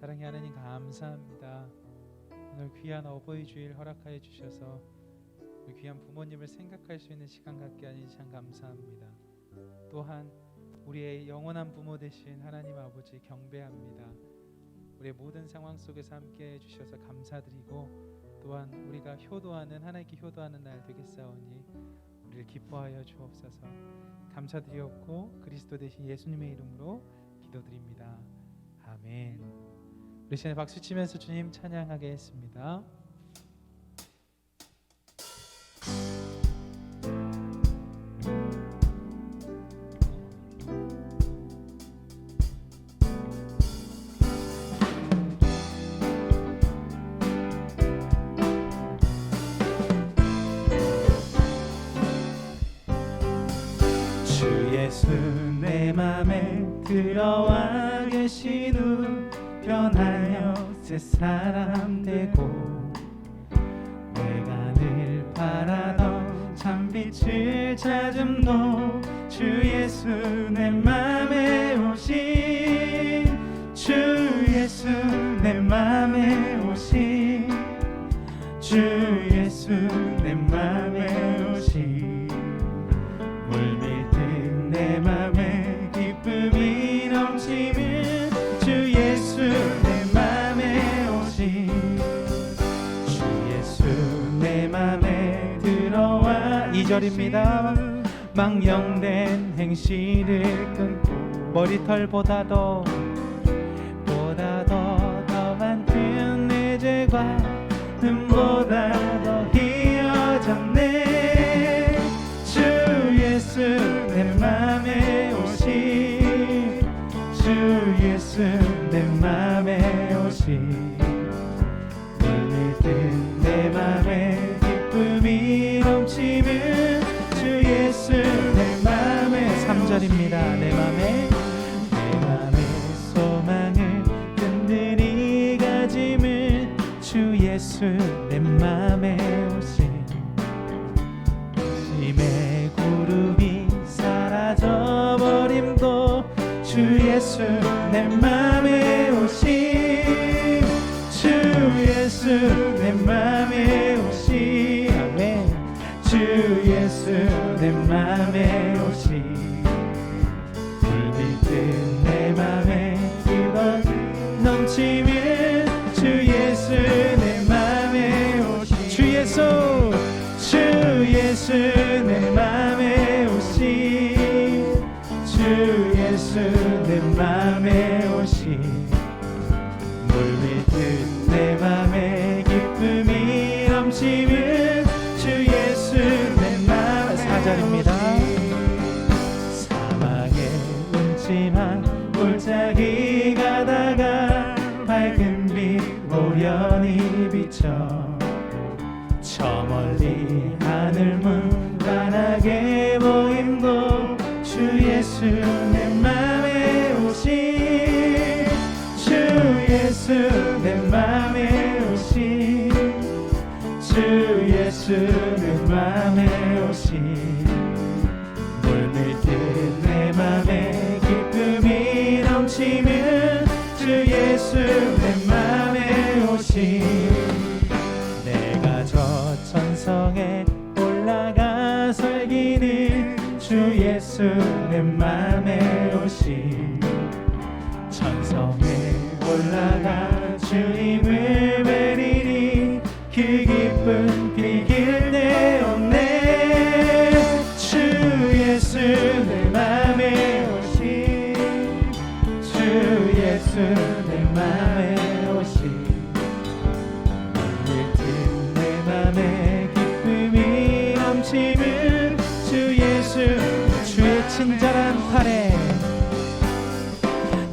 사랑의 하나님 감사합니다. 오늘 귀한 어버이 주일 허락하여 주셔서 우리 귀한 부모님을 생각할 수 있는 시간 갖게 하니 참 감사합니다. 또한 우리의 영원한 부모 되신 하나님 아버지 경배합니다. 우리의 모든 상황 속에서 함께 해주셔서 감사드리고 또한 우리가 효도하는 하나님께 효도하는 날 되겠사오니 우리를 기뻐하여 주옵소서. 감사드리옵고 그리스도 되신 예수님의 이름으로 기도드립니다. 아멘. 우리 시간에 박수 치면서 주님 찬양하겠습니다. 주 예수 내 맘에 들어와 계신 후 변하여 새 사람 되고 내가 늘 바라던 참빛을 찾음도 주 예수 내 맘에 오신 주 예수 내 맘에 오신 주 예수 내 맘에 오신 물밀듯 내 맘에 기쁨이 넘치는 주 예수 내 맘에 오신 주 예수 내 맘에 들어와 2절입니다. 망령된 행실을 끊고 머리털보다 더 많은 내 죄가 눈보다 더 희어졌네. 주 예수 내 맘에 오신 주 예수 내 맘에 오신 물밀듯 내 맘에 기쁨이 넘치는 주 예수 내 맘에 3절입니다. 내 맘에 소망을 든든히 가짐을 주 예수 내 맘에 오신 짐의 구름이 사라져버림도 주 예수 내 맘에 오신 주 예수 내 맘에 오신 아멘 주 예수 내 맘에 오신 불빛은 내 맘에 기쁨 넘치면 주 예수 내 맘에 오신 주 예수 내 맘에 오신 주 예수 내 맘에 오신 물밀듯 내 맘에 기쁨이 넘치면 주 예수 내 맘에 4절입니다. 사막에 음침한 골짜기 가다가 밝은 빛 오련히 비쳐 저 멀리 하늘 문간하게 보임도 주 예수 내 맘에 오신 주 예수 내 맘에 오신 주 예수 내 맘에 오신 물밀듯 내 맘에 기쁨이 넘치면 주 예수 내 맘에 오신 내가 저 천성에 올라가 설기는 주 예수 내 맘에 오신 천성에 올라가 주님을 뵈리니 그 기쁨 비길 데 없네. 주 예수 내 맘에 오신 주 예수 내 맘에 오신 내 맘에 기쁨이 넘치는 주 예수 주의 친절한 팔에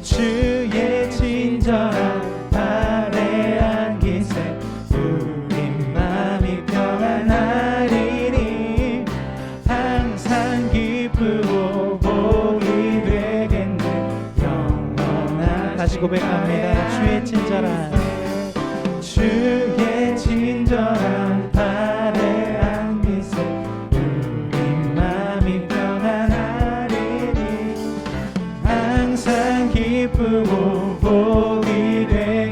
주의 친절한 팔에 안기세 우리 맘이 평안하리니 항상 기쁘고 복이 되겠네 영원한 다시 고백합니다. 주의 친절한 팔에 안기세 우리 맘이 평안하리니 항상 기쁘고 복이 되겠네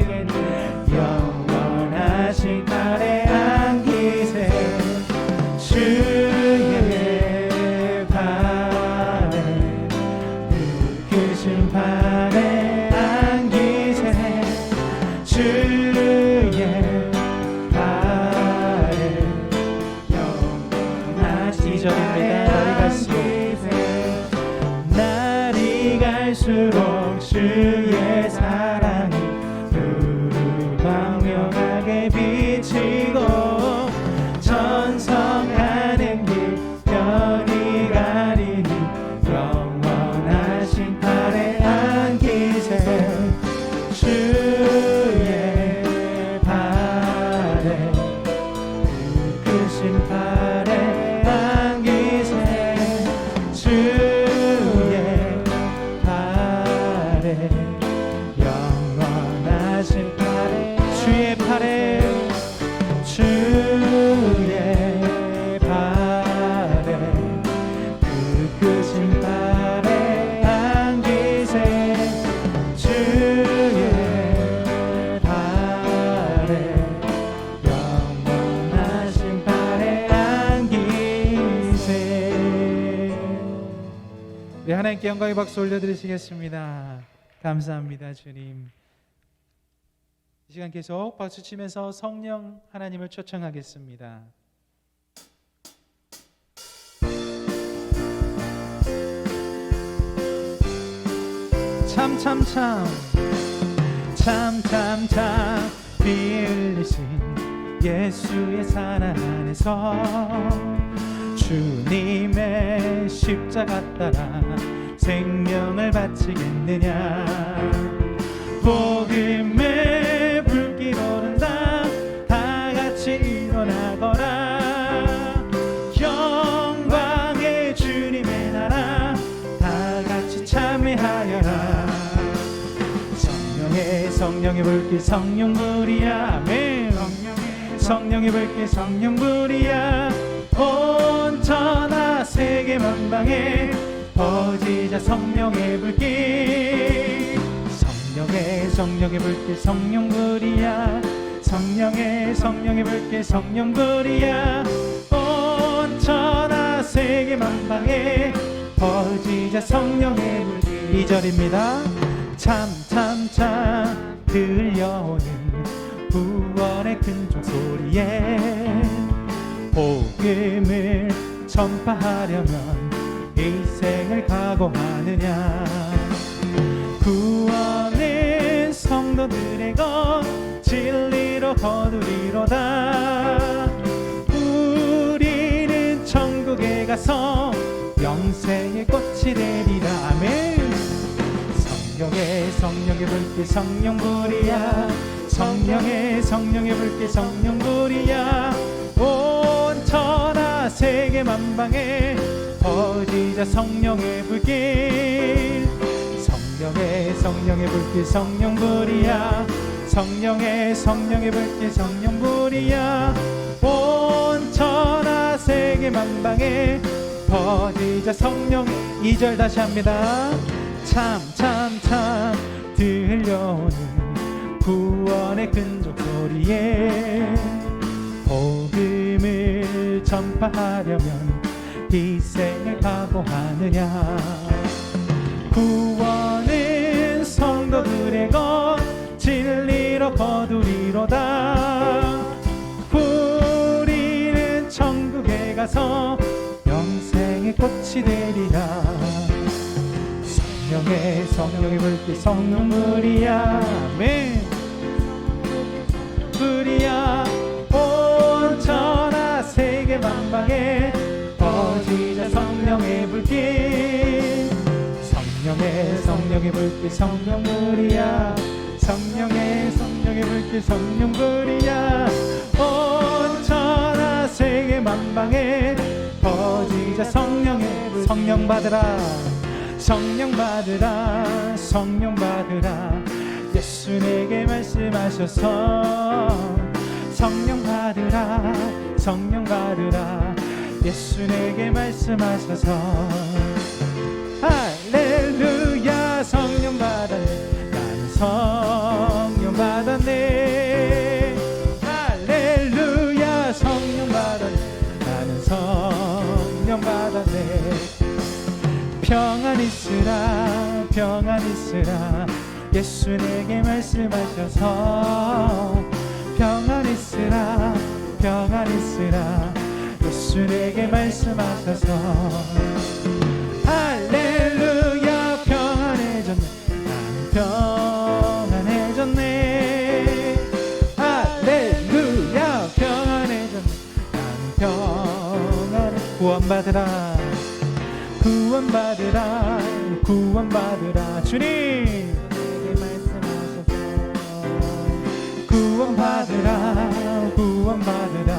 주의 사랑이 광명하게 비치고 전성하는 길 변이 가리니 영원하신 팔에 안기세 주의 팔에 그 크신 팔에 안기세 주의 팔에 영원하신 팔에 주의 팔에 그 크신 팔에 안기세 주의 팔에 영원하신 팔에 안기세. 네, 하나님께 영광의 박수 올려드리시겠습니다. 감사합니다 주님. 이 시간 계속 박수치면서 성령 하나님을 초청하겠습니다. 참 피 흘리신 예수의 사랑 안에서 주님의 십자가 따라 생명을 바치겠느냐. 복음의 불길 오른다 다 같이 일어나거라. 영광의 주님의 나라 다 같이 참여하여라. 성령의 불길 성령불이야. 아멘. 성령의 불길 성령불이야. 온 천하 세계 만방에 퍼지자 성령의 불길. 성령의 불길 성령불이야. 성령의 불길 성령불이야. 온 천하 세계 만방에 퍼지자 성령의 불길. 2절입니다. 참 들려오는 구원의 큰 종소리에 복음을 전파하려면 일생을 각오하느냐. 구원은 성도들의 것 진리로 거두리로다. 우리는 천국에 가서 영생의 꽃이 되리라. 아멘. 성령의 불길 성령불이야. 성령의 불길 성령불이야. 온 천하 세계 만방에 퍼지자 성령의 불길. 성령의 불길 성령불이야. 성령의 불길 성령불이야. 온 천하 세계 만방에 퍼지자 성령의. 2절 다시 합니다. 참 들려오는 구원의 큰 종소리에 복음을 전파하려면 희생을 각오하느냐. 구원은 성도들의 것 진리로 거두리로다. 우리는 천국에 가서 영생의 꽃이 되리라. 성령의 불길 성령불이야. 아멘. 불이야. 온 천하 세계 만방에 퍼지자 성령의 불길. 성령의 불길 성령불이야. 성령의 불길 성령불이야. 온 천하 세계 만방에 퍼지자 성령의 불길. 성령 받으라. 성령 받으라. 성령 받으라. 예수 내게 말씀하셔서 성령 받으라. 성령 받으라. 예수 내게 말씀하셔서. 할렐루야. 성령 받았네. 난 성령 받았네. 할렐루야. 성령 받았네. 나는 성령 받았네. 평안 있으라. 평안 있으라. 예수 내게 말씀하셔서 평안 있으라. 평안 있으라. 예수 내게 말씀하셔서. 할렐루야. 평안해졌네. 나는 구원받으라 구원받으라 구원받으라 주님 내게 말씀하셔서 구원받으라 구원받으라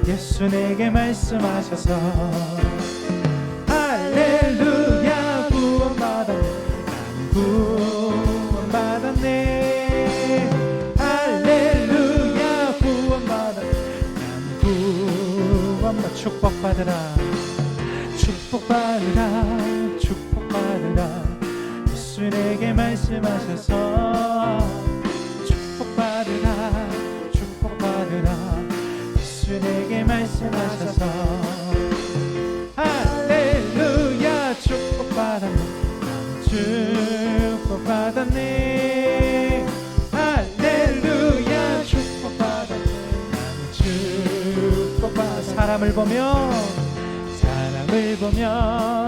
예수 내게 말씀하셔서 할렐루야 구원받았네 나는 구원받았네 할렐루야 구원받았네 나는 구원받 축복받으라 축복받으라 축복받으라 예수 내게 말씀하셔서 축복받으라 축복받으라 예수 내게 말씀하셔서 할렐루야 축복받았네 나는 축복받았네 할렐루야 축복받았네 나는 축복받았네 사람을 보며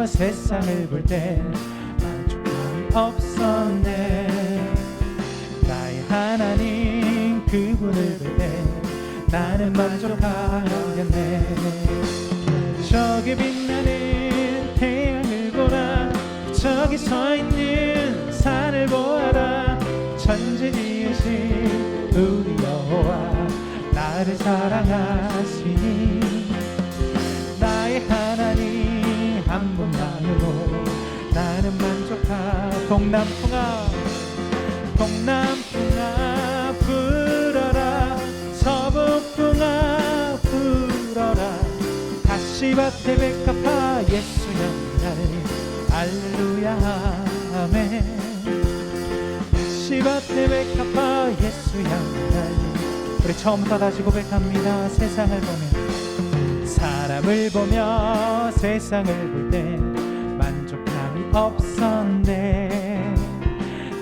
세상을 볼 때 만족함이 없었네 나의 하나님 그분을 볼 때 나는 만족하겠네 저기 빛나는 태양을 보라 저기 서있는 산을 보아라 천지 지으신 우리 여호와 나를 사랑하시니 나의 하나님 한 분만으로 나는 만족하 동남풍아 불어라 서북풍아 불어라 가시밭에 백합화 예수 양날 할렐루야 아멘 가시밭에 백합화 예수 양날 우리 처음부터 다시 고백합니다 세상을 보며 사람을 보며 세상을 볼 때 만족함이 없었네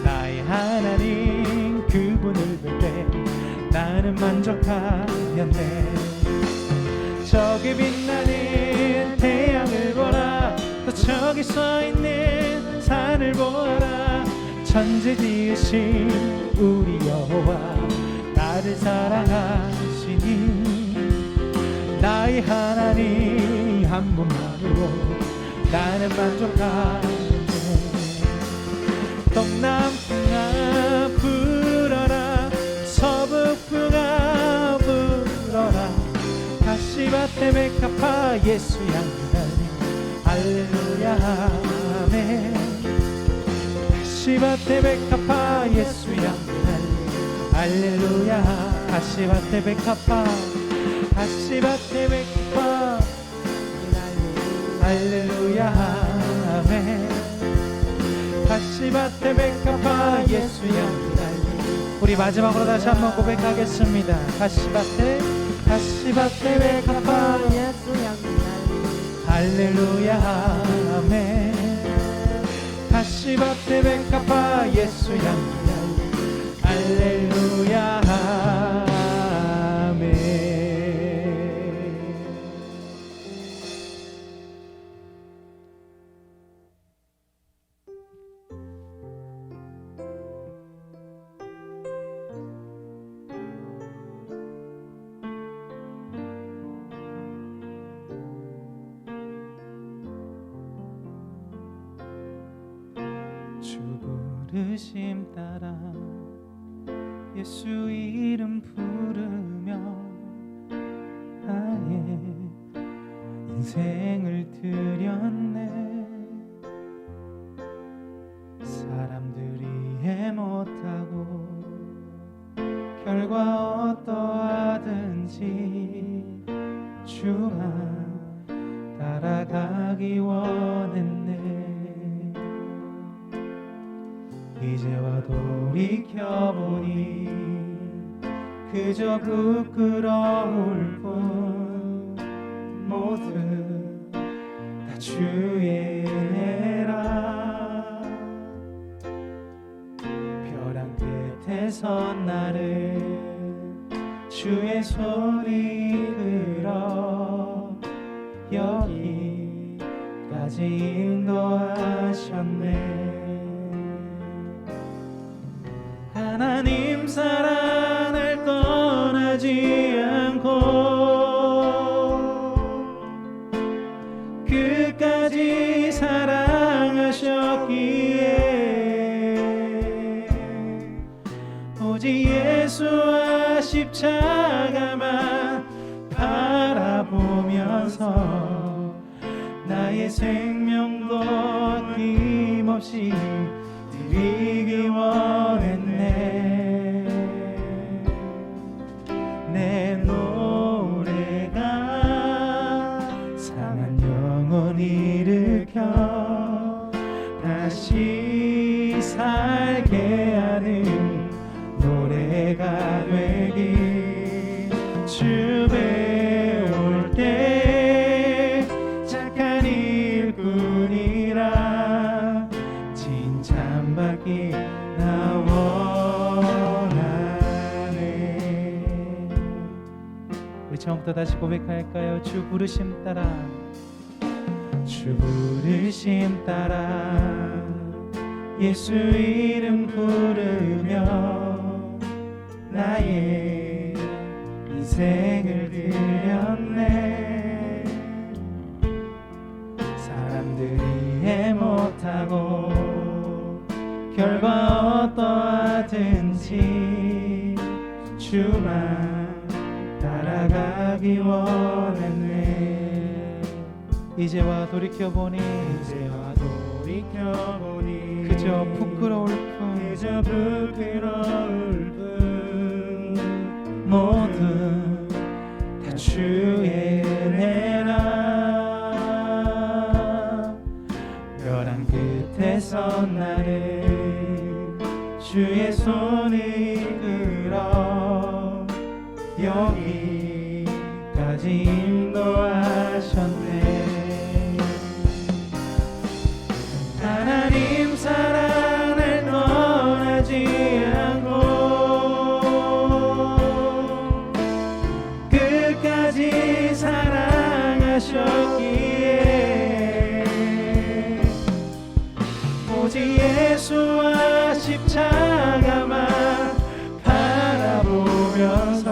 나의 하나님 그분을 볼 때 나는 만족하였네 저기 빛나는 태양을 보라 또 저기 서있는 산을 보아라 천지 지으신 우리 여호와 나를 사랑하시니 나의 하나님 한 분만으로 나는 만족하는데 동남풍아 불어라 서북풍아 불어라 가시밭에 백합화 예수 양날 할렐루야 아멘 가시밭에 백합화 예수 양날 할렐루야 가시밭에 백합화 가시밭에 백합화 할렐루야 아멘 가시밭에 백합화 예수 양날 우리 마지막으로 다시 한번 고백하겠습니다 가시밭에 백합화 예수 양날 할렐루야 아멘 가시밭에 백합화 예수 양날 할렐루야 아멘 주 부르심 따라 예수 이름 부르며 나의 인생을 드렸네 사람들이 이해 못하고 결과 어떠하든지 주만 따라가기 원했네 이제와 돌이켜보니 그저 부끄러울 뿐 모두 다 주의 은혜라 벼랑 끝에서 나를 주의 손이 들어 여기까지 인도하셨네 하나님 사랑 날 떠나지 않고 오직 예수와 십자가만 바라보면서 나의 생명도 아낌없이 드리기 원했네. 내 노래가 상한 영혼 일으켜 다시 살게 하는 노래가 되길. 주 배울 때 착한 일꾼이라 칭찬받기 나 원하네. 우리 처음부터 다시 고백할까요? 주 부르심 따라, 주 부르심 따라 예수 이름 부르며 나의 인생을 드렸네. 사람들이 이해 못하고 결과 어떠하든지 주만 따라가기 원했네. 이제와 돌이켜보니 그저 부끄러울 뿐 모두 다 주의 은혜라. 벼랑 끝에서 나를 주의 손을 이끌어 여기까지 인도하셨네. 하나님 사랑 날 떠나지 않고 끝까지 사랑하셨기에 오직 예수와 십자가만 바라보면서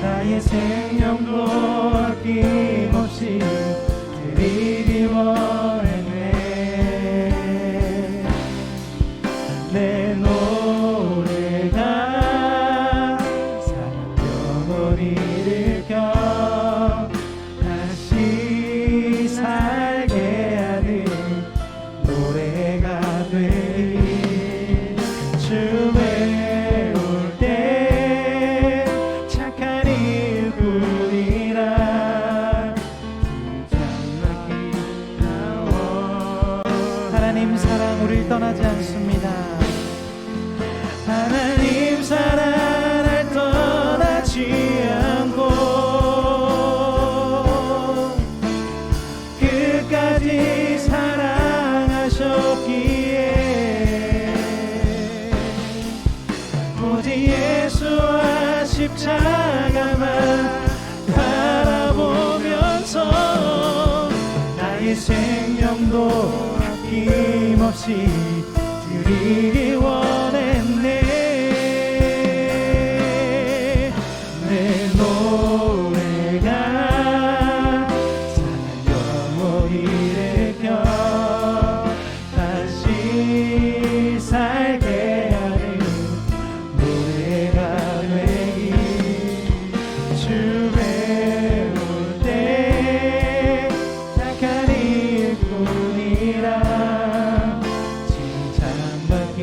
나의 생명도 아낌없이 드리기 원했네. 내 노래가 사랑 영혼 일으켜 다시 살게 하는 노래가 되리. 주 배울 때 착한 일꾼이라 칭찬받기 나와. 하나님 사랑 우리를 떠나지 않습니다. 하나님 사랑 날 떠나지 않고 끝까지 사랑하셨기에 오직 예수와 십자가만 바라보면서 나의 생명도 아낌없이 드리기 원했네. 내 노래가 사랑 영혼 일으켜 다시 살게 하는 노래가 되기. 주 배울 때 착한 일꾼이라 칭찬받기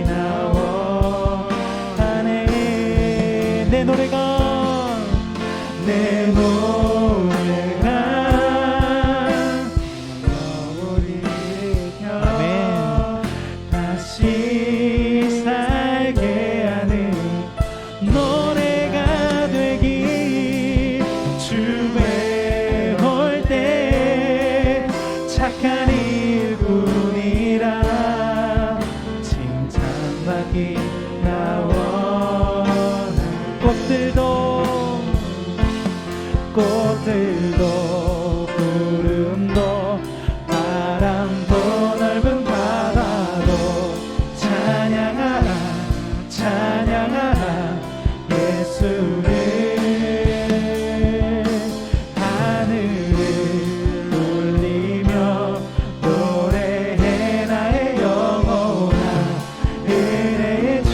나와. 내 노래가 영혼을 일으켜 다시 살게 하는 노래가 되길. 주 배울 때 착한 일꾼이라 칭찬받기 나와. 꽃들도 구름도 바람도 넓은 바다도 찬양하라 찬양하라 예수를. 하늘을 울리며 노래해 나의 영혼아 은혜의 주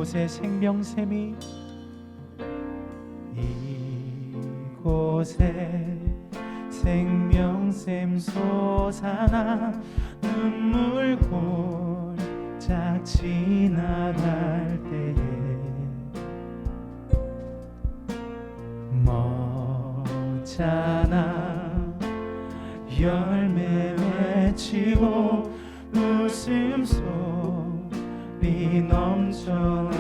이곳에 생명샘이 이곳에 생명샘 솟아나 눈물 골짝 지나갈 때에 멋잖아 열매 맺히고 웃음소리 넘쳐나리라.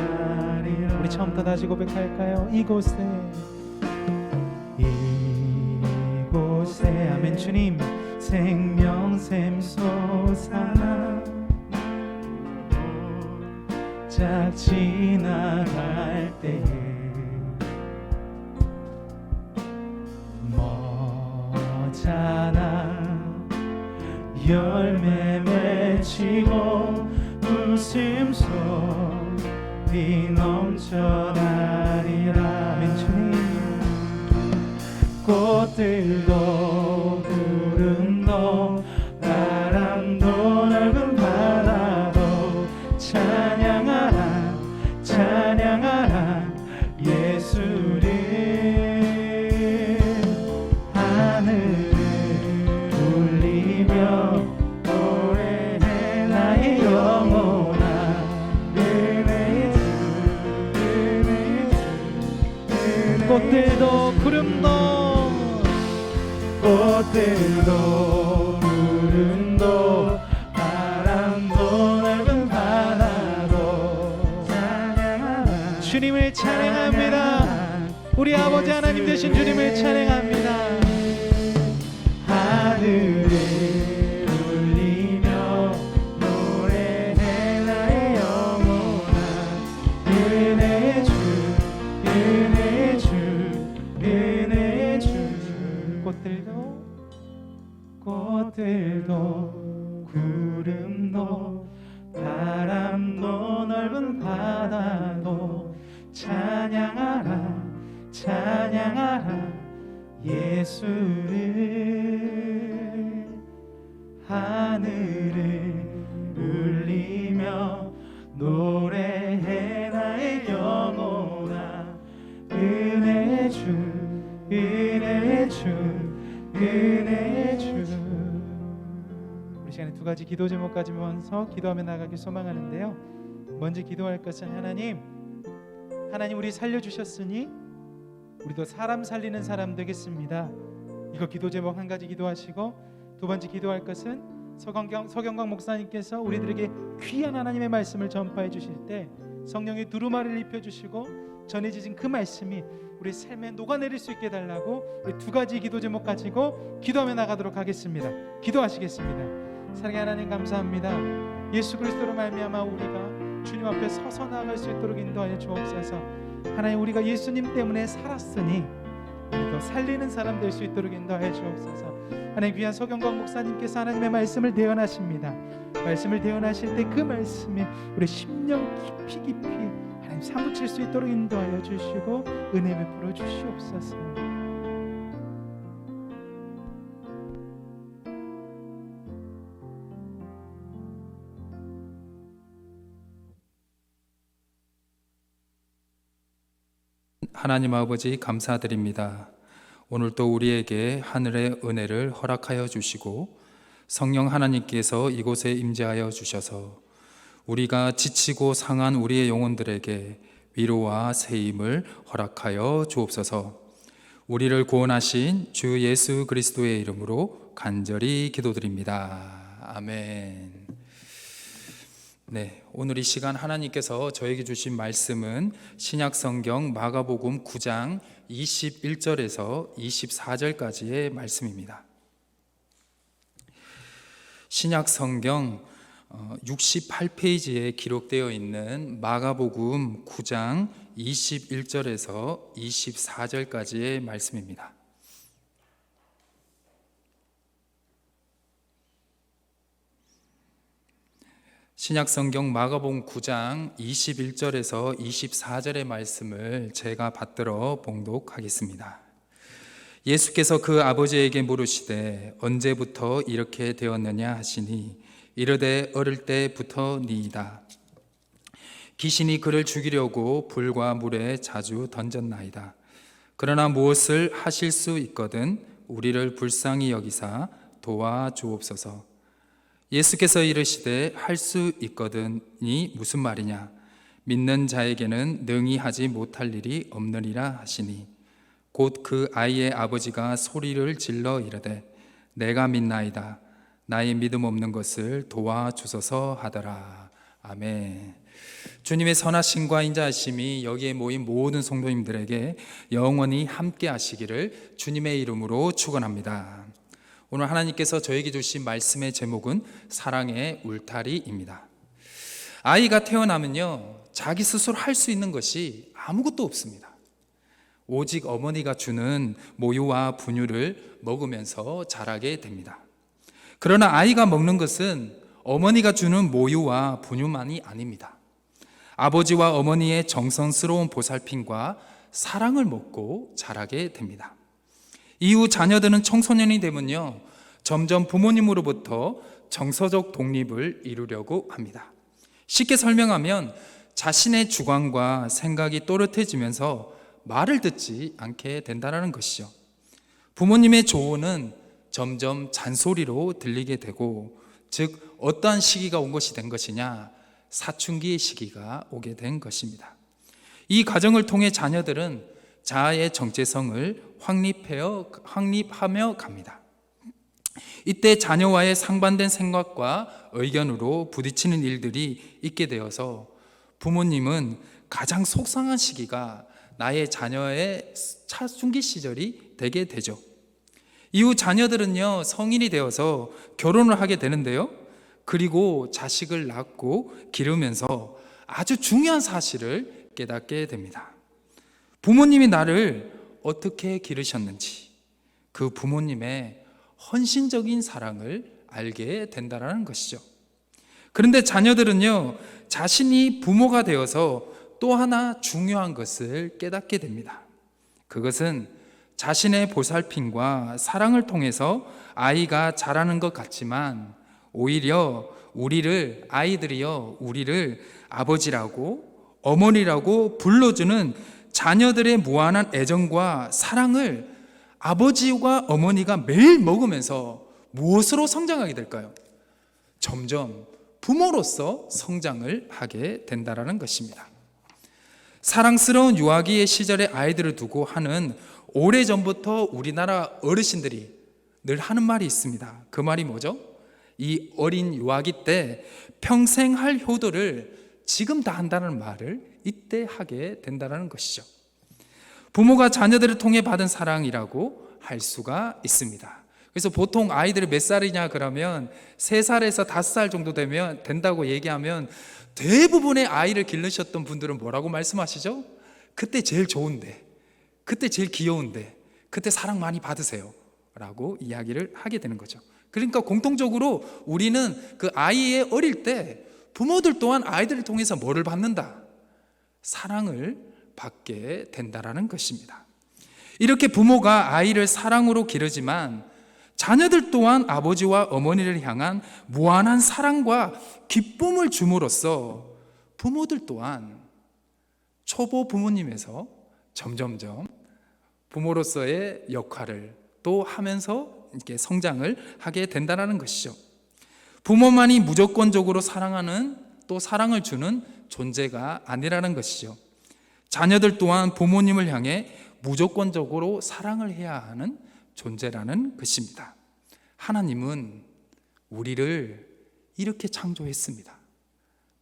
우리 처음부터 다시 고백할까요? 이곳에 아멘. 주님 생명샘 솟아나 짝 지나갈 때에 멋잖아 열매 맺히고 웃음소리 넘쳐나리라. 아멘. 주님 꽃들도 구름도 바람도 넓은 바다도 찬양하라 찬양하라 예수를. 하늘을 울리며 노래해 나의 영혼아 은혜의 주 꽃들도 구름도 꽃들도 구름도 바람도 넓은 바다도 찬양하라. 주님을 찬양합니다. 우리 아버지 하나님 되신 주님을 찬양합니다. 하늘을 울리며 노래해 나의 영혼아 은혜의 주 은혜의 주 은혜의 주. 꽃들도 구름도 바람도 넓은 바다도 찬양하라 찬양하라 예수를. 하늘을 울리며 노래해 나의 영혼아 은혜의 주 은혜의 주 은혜의 주. 우리 시간에 두 가지 기도 제목까지 보면서 기도하며 나가길 소망하는데요. 먼저 기도할 것은 하나님 우리 살려주셨으니 우리도 사람 살리는 사람 되겠습니다. 이거 기도 제목 한 가지 기도하시고, 두 번째 기도할 것은 서경광 목사님께서 우리들에게 귀한 하나님의 말씀을 전파해 주실 때 성령의 두루마리를 입혀주시고 전해지신 그 말씀이 우리 삶에 녹아내릴 수 있게 달라고 우리 두 가지 기도 제목 가지고 기도하며 나가도록 하겠습니다. 기도하시겠습니다. 사랑의 하나님 감사합니다. 예수 그리스도로 말미암아 우리가 주님 앞에 서서 나아갈 수 있도록 인도하여 주옵소서. 하나님 우리가 예수님 때문에 살았으니 우리도 살리는 사람 될 수 있도록 인도하여 주옵소서. 하나님 귀한 서경광 목사님께서 하나님의 말씀을 대언하십니다. 말씀을 대언하실 때 그 말씀이 우리 심령 깊이 하나님 사무칠 수 있도록 인도하여 주시고 은혜 베풀어 주시옵소서. 하나님 아버지 감사드립니다. 오늘도 우리에게 하늘의 은혜를 허락하여 주시고 성령 하나님께서 이곳에 임재하여 주셔서 우리가 지치고 상한 우리의 영혼들에게 위로와 새 힘을 허락하여 주옵소서. 우리를 구원하신 주 예수 그리스도의 이름으로 간절히 기도드립니다. 아멘. 네, 오늘 이 시간 하나님께서 저에게 주신 말씀은 신약성경 마가복음 9장 21절에서 24절까지의 말씀입니다. 신약성경 68페이지에 기록되어 있는 마가복음 9장 21절에서 24절까지의 말씀입니다. 신약성경 마가복음 9장 21절에서 24절의 말씀을 제가 받들어 봉독하겠습니다. 예수께서 그 아버지에게 물으시되 언제부터 이렇게 되었느냐 하시니 이르되 어릴 때부터니이다. 귀신이 그를 죽이려고 불과 물에 자주 던졌나이다. 그러나 무엇을 하실 수 있거든 우리를 불쌍히 여기사 도와주옵소서. 예수께서 이르시되 할 수 있거든이 무슨 말이냐? 믿는 자에게는 능히 하지 못할 일이 없느니라 하시니, 곧 그 아이의 아버지가 소리를 질러 이르되 내가 믿나이다. 나의 믿음 없는 것을 도와주소서 하더라. 아멘. 주님의 선하심과 인자하심이 여기에 모인 모든 성도님들에게 영원히 함께 하시기를 주님의 이름으로 축원합니다. 오늘 하나님께서 저에게 주신 말씀의 제목은 사랑의 울타리입니다. 아이가 태어나면요, 자기 스스로 할 수 있는 것이 아무것도 없습니다. 오직 어머니가 주는 모유와 분유를 먹으면서 자라게 됩니다. 그러나 아이가 먹는 것은 어머니가 주는 모유와 분유만이 아닙니다. 아버지와 어머니의 정성스러운 보살핌과 사랑을 먹고 자라게 됩니다. 이후 자녀들은 청소년이 되면요, 점점 부모님으로부터 정서적 독립을 이루려고 합니다. 쉽게 설명하면 자신의 주관과 생각이 또렷해지면서 말을 듣지 않게 된다는 것이죠. 부모님의 조언은 점점 잔소리로 들리게 되고, 즉 어떠한 시기가 온 것이 된 것이냐? 사춘기의 시기가 오게 된 것입니다. 이 과정을 통해 자녀들은 자아의 정체성을 확립하며 갑니다. 이때 자녀와의 상반된 생각과 의견으로 부딪히는 일들이 있게 되어서 부모님은 가장 속상한 시기가 나의 자녀의 사춘기 시절이 되게 되죠. 이후 자녀들은요, 성인이 되어서 결혼을 하게 되는데요, 그리고 자식을 낳고 기르면서 아주 중요한 사실을 깨닫게 됩니다. 부모님이 나를 어떻게 기르셨는지, 그 부모님의 헌신적인 사랑을 알게 된다는 것이죠. 그런데 자녀들은요, 자신이 부모가 되어서 또 하나 중요한 것을 깨닫게 됩니다. 그것은 자신의 보살핌과 사랑을 통해서 아이가 자라는 것 같지만, 오히려 아이들이요, 우리를 아버지라고 어머니라고 불러주는 자녀들의 무한한 애정과 사랑을 아버지와 어머니가 매일 먹으면서 무엇으로 성장하게 될까요? 점점 부모로서 성장을 하게 된다는 것입니다. 사랑스러운 유아기의 시절의 아이들을 두고 하는 오래전부터 우리나라 어르신들이 늘 하는 말이 있습니다. 그 말이 뭐죠? 이 어린 유아기 때 평생 할 효도를 지금 다 한다는 말을 이때 하게 된다는 것이죠. 부모가 자녀들을 통해 받은 사랑이라고 할 수가 있습니다. 그래서 보통 아이들이 몇 살이냐 그러면 3살에서 5살 정도 된다고 얘기하면 대부분의 아이를 기르셨던 분들은 뭐라고 말씀하시죠? 그때 제일 좋은데, 그때 제일 귀여운데, 그때 사랑 많이 받으세요 라고 이야기를 하게 되는 거죠. 그러니까 공통적으로 우리는 그 아이의 어릴 때 부모들 또한 아이들을 통해서 뭐를 받는다? 사랑을 받게 된다라는 것입니다. 이렇게 부모가 아이를 사랑으로 기르지만 자녀들 또한 아버지와 어머니를 향한 무한한 사랑과 기쁨을 줌으로써 부모들 또한 초보 부모님에서 점점점 부모로서의 역할을 또 하면서 이렇게 성장을 하게 된다는 것이죠. 부모만이 무조건적으로 사랑하는, 또 사랑을 주는 존재가 아니라는 것이죠. 자녀들 또한 부모님을 향해 무조건적으로 사랑을 해야 하는 존재라는 것입니다. 하나님은 우리를 이렇게 창조했습니다.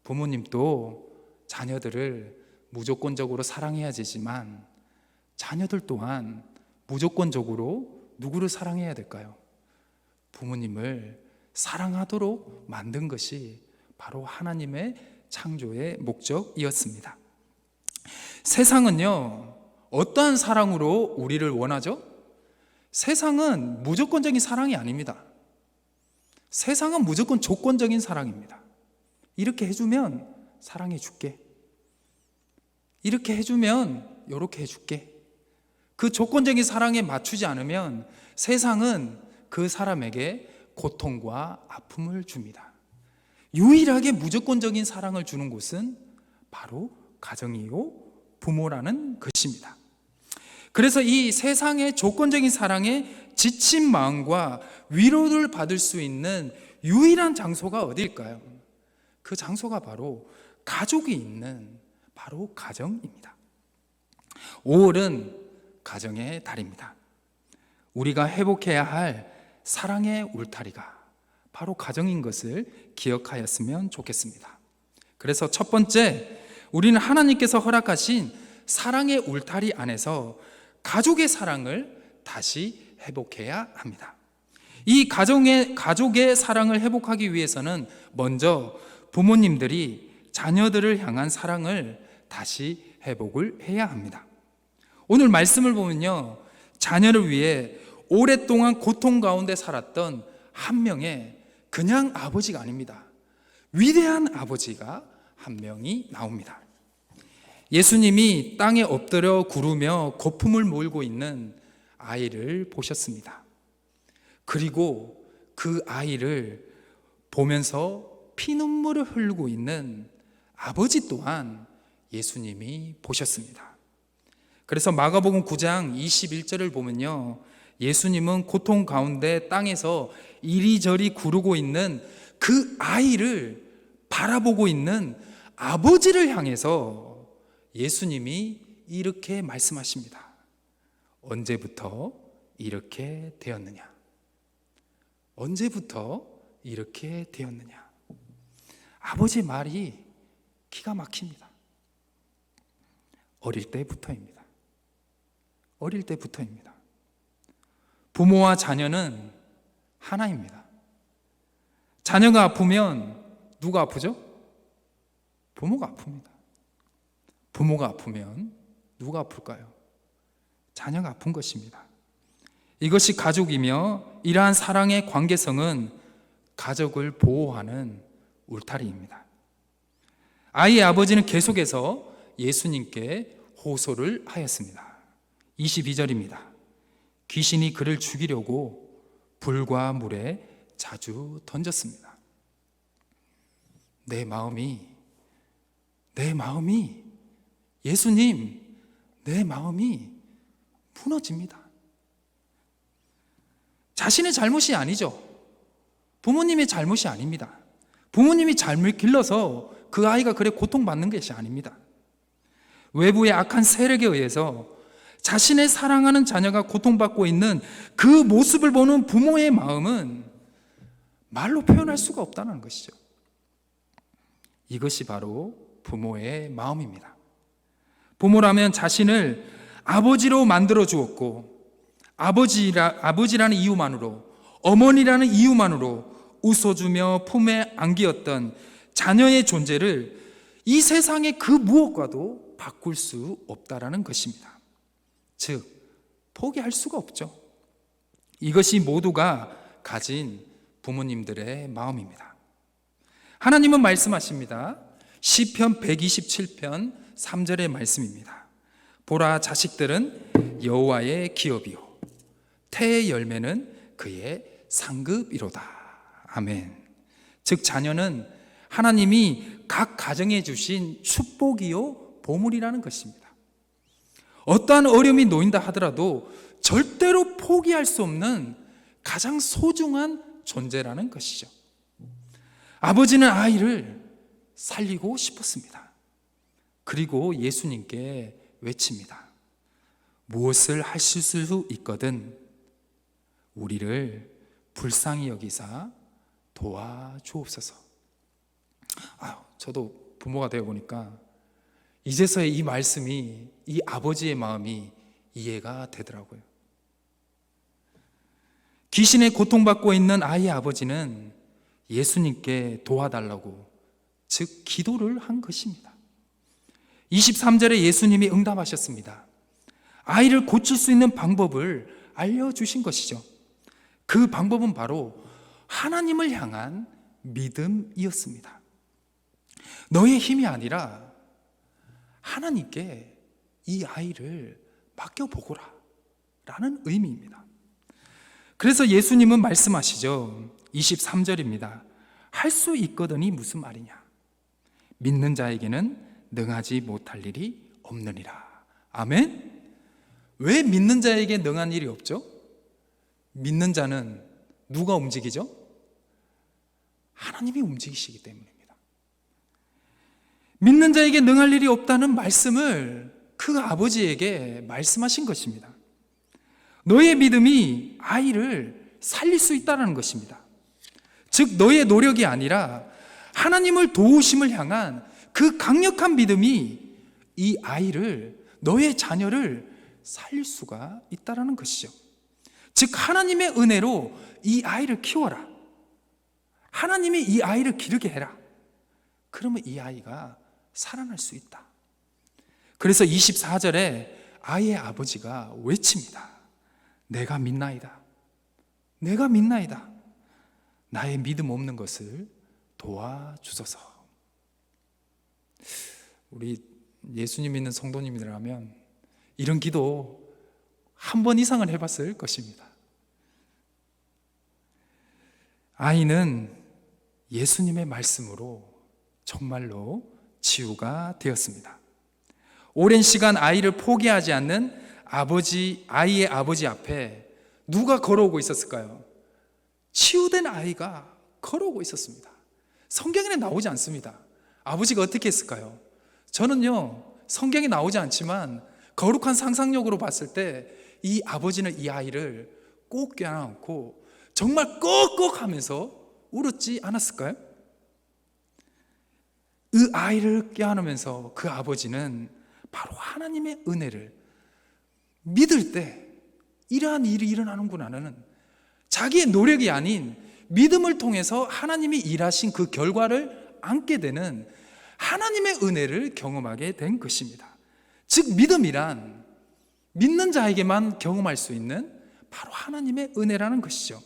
부모님도 자녀들을 무조건적으로 사랑해야 되지만 자녀들 또한 무조건적으로 누구를 사랑해야 될까요? 부모님을 사랑하도록 만든 것이 바로 하나님의 창조의 목적이었습니다. 세상은요, 어떠한 사랑으로 우리를 원하죠? 세상은 무조건적인 사랑이 아닙니다. 세상은 무조건 조건적인 사랑입니다. 이렇게 해주면 사랑해 줄게. 이렇게 해주면 이렇게 해줄게. 그 조건적인 사랑에 맞추지 않으면 세상은 그 사람에게 고통과 아픔을 줍니다. 유일하게 무조건적인 사랑을 주는 곳은 바로 가정이요 부모라는 것입니다. 그래서 이 세상의 조건적인 사랑에 지친 마음과 위로를 받을 수 있는 유일한 장소가 어디일까요? 그 장소가 바로 가족이 있는 바로 가정입니다. 5월은 가정의 달입니다. 우리가 회복해야 할 사랑의 울타리가 바로 가정인 것을 기억하였으면 좋겠습니다. 그래서 첫 번째, 우리는 하나님께서 허락하신 사랑의 울타리 안에서 가족의 사랑을 다시 회복해야 합니다. 이 가족의 사랑을 회복하기 위해서는 먼저 부모님들이 자녀들을 향한 사랑을 다시 회복을 해야 합니다. 오늘 말씀을 보면요, 자녀를 위해 오랫동안 고통 가운데 살았던 한 명의 그냥 아버지가 아닙니다. 위대한 아버지가 한 명이 나옵니다. 예수님이 땅에 엎드려 구르며 거품을 몰고 있는 아이를 보셨습니다. 그리고 그 아이를 보면서 피눈물을 흘리고 있는 아버지 또한 예수님이 보셨습니다. 그래서 마가복음 9장 21절을 보면요, 예수님은 고통 가운데 땅에서 이리저리 구르고 있는 그 아이를 바라보고 있는 아버지를 향해서 예수님이 이렇게 말씀하십니다. 언제부터 이렇게 되었느냐? 언제부터 이렇게 되었느냐? 아버지의 말이 기가 막힙니다. 어릴 때부터입니다. 어릴 때부터입니다. 부모와 자녀는 하나입니다. 자녀가 아프면 누가 아프죠? 부모가 아픕니다. 부모가 아프면 누가 아플까요? 자녀가 아픈 것입니다. 이것이 가족이며 이러한 사랑의 관계성은 가족을 보호하는 울타리입니다. 아이의 아버지는 계속해서 예수님께 호소를 하였습니다. 22절입니다. 귀신이 그를 죽이려고 불과 물에 자주 던졌습니다. 내 마음이 예수님, 내 마음이 무너집니다. 자신의 잘못이 아니죠. 부모님의 잘못이 아닙니다. 부모님이 잘못 길러서 그 아이가 그래 고통받는 것이 아닙니다. 외부의 악한 세력에 의해서 자신의 사랑하는 자녀가 고통받고 있는 그 모습을 보는 부모의 마음은 말로 표현할 수가 없다는 것이죠. 이것이 바로 부모의 마음입니다. 부모라면 자신을 아버지로 만들어 주었고, 아버지라는 이유만으로, 어머니라는 이유만으로 웃어주며 품에 안기었던 자녀의 존재를 이 세상의 그 무엇과도 바꿀 수 없다라는 것입니다. 즉, 포기할 수가 없죠. 이것이 모두가 가진 부모님들의 마음입니다. 하나님은 말씀하십니다. 시편 127편 3절의 말씀입니다. 보라, 자식들은 여호와의 기업이요 태의 열매는 그의 상급이로다. 아멘. 즉, 자녀는 하나님이 각 가정에 주신 축복이요 보물이라는 것입니다. 어떠한 어려움이 놓인다 하더라도 절대로 포기할 수 없는 가장 소중한 존재라는 것이죠. 아버지는 아이를 살리고 싶었습니다. 그리고 예수님께 외칩니다. 무엇을 하실 수 있거든 우리를 불쌍히 여기사 도와주옵소서. 저도 부모가 되어 보니까 이제서야 이 말씀이, 이 아버지의 마음이 이해가 되더라고요. 귀신에 고통받고 있는 아이의 아버지는 예수님께 도와달라고, 즉 기도를 한 것입니다. 23절에 예수님이 응답하셨습니다. 아이를 고칠 수 있는 방법을 알려주신 것이죠. 그 방법은 바로 하나님을 향한 믿음이었습니다. 너의 힘이 아니라 하나님께 이 아이를 맡겨보거라 라는 의미입니다. 그래서 예수님은 말씀하시죠. 23절입니다. 할 수 있거든이 무슨 말이냐? 믿는 자에게는 능하지 못할 일이 없느니라. 아멘. 왜 믿는 자에게 능한 일이 없죠? 믿는 자는 누가 움직이죠? 하나님이 움직이시기 때문입니다. 믿는 자에게 능할 일이 없다는 말씀을 그 아버지에게 말씀하신 것입니다. 너의 믿음이 아이를 살릴 수 있다는 것입니다. 즉 너의 노력이 아니라 하나님을 도우심을 향한 그 강력한 믿음이 이 아이를, 너의 자녀를 살릴 수가 있다는 것이죠. 즉 하나님의 은혜로 이 아이를 키워라. 하나님이 이 아이를 기르게 해라. 그러면 이 아이가 살아날 수 있다. 그래서 24절에 아이의 아버지가 외칩니다. 내가 믿나이다. 내가 믿나이다. 나의 믿음 없는 것을 도와주소서. 우리 예수님 믿는 성도님이라면 이런 기도 한 번 이상은 해봤을 것입니다. 아이는 예수님의 말씀으로 정말로 치유가 되었습니다. 오랜 시간 아이를 포기하지 않는 아이의 아버지 앞에 누가 걸어오고 있었을까요? 치유된 아이가 걸어오고 있었습니다. 성경에는 나오지 않습니다. 아버지가 어떻게 했을까요? 저는요, 성경에 나오지 않지만 거룩한 상상력으로 봤을 때 이 아버지는 이 아이를 꼭 껴안고 정말 꺽꺽 하면서 울었지 않았을까요? 그 아이를 껴안으면서 그 아버지는 바로 하나님의 은혜를 믿을 때 이러한 일이 일어나는구나는 자기의 노력이 아닌 믿음을 통해서 하나님이 일하신 그 결과를 안게 되는 하나님의 은혜를 경험하게 된 것입니다. 즉 믿음이란 믿는 자에게만 경험할 수 있는 바로 하나님의 은혜라는 것이죠.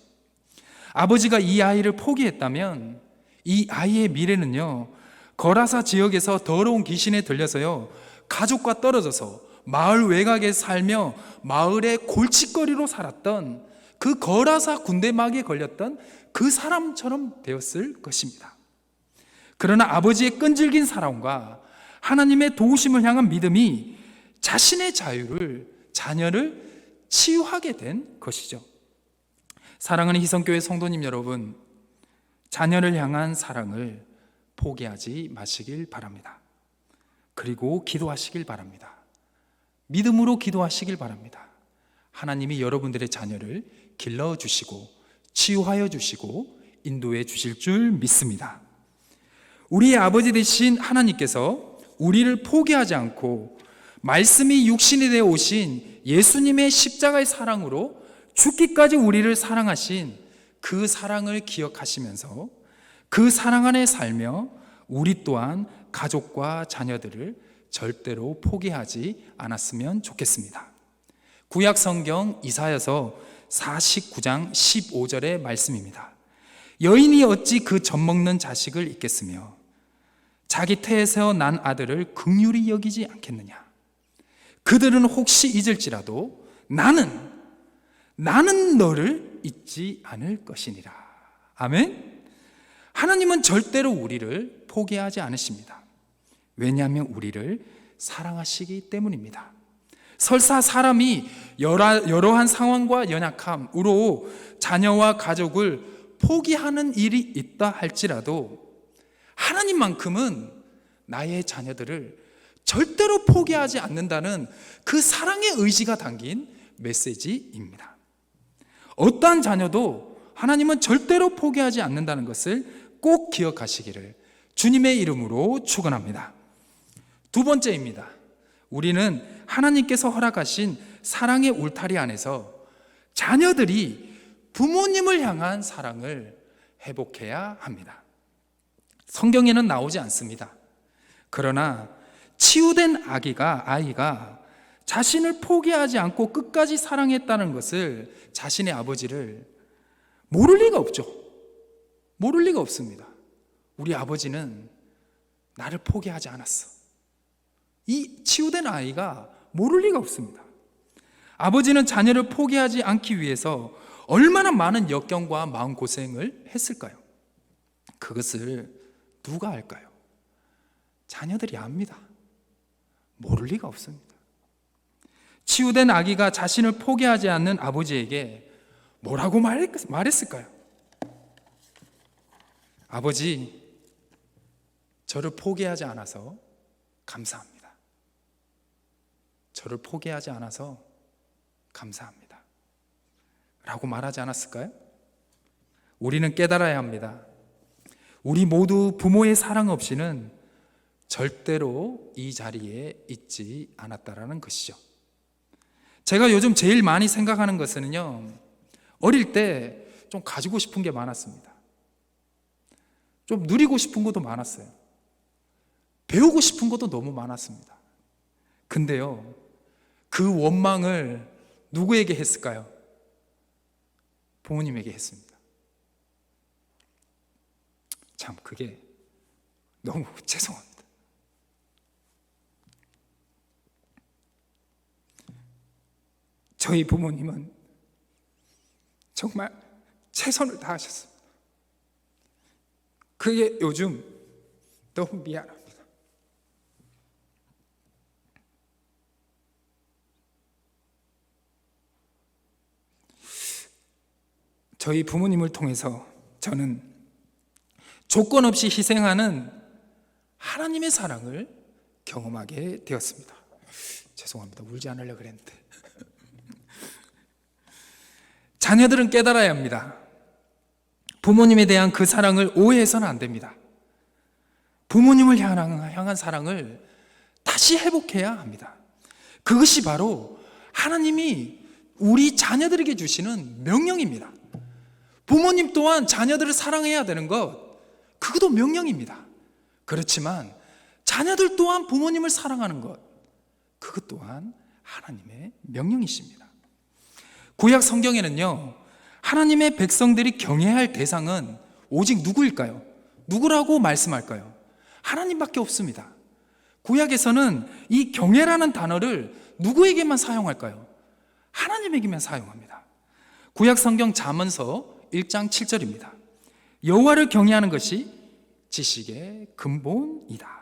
아버지가 이 아이를 포기했다면 이 아이의 미래는요, 거라사 지역에서 더러운 귀신에 들려서요, 가족과 떨어져서 마을 외곽에 살며 마을의 골칫거리로 살았던 그 거라사 군대막에 걸렸던 그 사람처럼 되었을 것입니다. 그러나 아버지의 끈질긴 사랑과 하나님의 도우심을 향한 믿음이 자신의 자녀를 치유하게 된 것이죠. 사랑하는 희성교회 성도님 여러분, 자녀를 향한 사랑을 포기하지 마시길 바랍니다. 그리고 기도하시길 바랍니다. 믿음으로 기도하시길 바랍니다. 하나님이 여러분들의 자녀를 길러주시고 치유하여 주시고 인도해 주실 줄 믿습니다. 우리의 아버지 되신 하나님께서 우리를 포기하지 않고 말씀이 육신이 되어 오신 예수님의 십자가의 사랑으로 죽기까지 우리를 사랑하신 그 사랑을 기억하시면서 그 사랑 안에 살며 우리 또한 가족과 자녀들을 절대로 포기하지 않았으면 좋겠습니다. 구약 성경 이사야서 49장 15절의 말씀입니다. 여인이 어찌 그 젖먹는 자식을 잊겠으며 자기 태에서 난 아들을 긍휼히 여기지 않겠느냐. 그들은 혹시 잊을지라도 나는 너를 잊지 않을 것이니라. 아멘. 하나님은 절대로 우리를 포기하지 않으십니다. 왜냐하면 우리를 사랑하시기 때문입니다. 설사 사람이 여러한 상황과 연약함으로 자녀와 가족을 포기하는 일이 있다 할지라도 하나님만큼은 나의 자녀들을 절대로 포기하지 않는다는 그 사랑의 의지가 담긴 메시지입니다. 어떠한 자녀도 하나님은 절대로 포기하지 않는다는 것을 꼭 기억하시기를 주님의 이름으로 축원합니다. 두 번째입니다. 우리는 하나님께서 허락하신 사랑의 울타리 안에서 자녀들이 부모님을 향한 사랑을 회복해야 합니다. 성경에는 나오지 않습니다. 그러나 치유된 아이가 자신을 포기하지 않고 끝까지 사랑했다는 것을, 자신의 아버지를 모를 리가 없죠. 모를 리가 없습니다. 우리 아버지는 나를 포기하지 않았어. 이 치유된 아이가 모를 리가 없습니다. 아버지는 자녀를 포기하지 않기 위해서 얼마나 많은 역경과 마음고생을 했을까요? 그것을 누가 알까요? 자녀들이 압니다. 모를 리가 없습니다. 치유된 아기가 자신을 포기하지 않는 아버지에게 뭐라고 말했을까요? 아버지, 저를 포기하지 않아서 감사합니다. 저를 포기하지 않아서 감사합니다. 라고 말하지 않았을까요? 우리는 깨달아야 합니다. 우리 모두 부모의 사랑 없이는 절대로 이 자리에 있지 않았다라는 것이죠. 제가 요즘 제일 많이 생각하는 것은요, 어릴 때 좀 가지고 싶은 게 많았습니다. 좀 누리고 싶은 것도 많았어요. 배우고 싶은 것도 너무 많았습니다. 근데요, 그 원망을 누구에게 했을까요? 부모님에게 했습니다. 참, 그게 너무 죄송합니다. 저희 부모님은 정말 최선을 다하셨습니다. 그게 요즘 너무 미안합니다. 저희 부모님을 통해서 저는 조건 없이 희생하는 하나님의 사랑을 경험하게 되었습니다. 죄송합니다. 울지 않으려고 그랬는데. 자녀들은 깨달아야 합니다. 부모님에 대한 그 사랑을 오해해서는 안 됩니다. 부모님을 향한 사랑을 다시 회복해야 합니다. 그것이 바로 하나님이 우리 자녀들에게 주시는 명령입니다. 부모님 또한 자녀들을 사랑해야 되는 것, 그것도 명령입니다. 그렇지만 자녀들 또한 부모님을 사랑하는 것, 그것 또한 하나님의 명령이십니다. 구약 성경에는요, 하나님의 백성들이 경외해야 할 대상은 오직 누구일까요? 누구라고 말씀할까요? 하나님밖에 없습니다. 구약에서는 이 경외라는 단어를 누구에게만 사용할까요? 하나님에게만 사용합니다. 구약 성경 잠언서 1장 7절입니다. 여호와를 경외하는 것이 지식의 근본이다.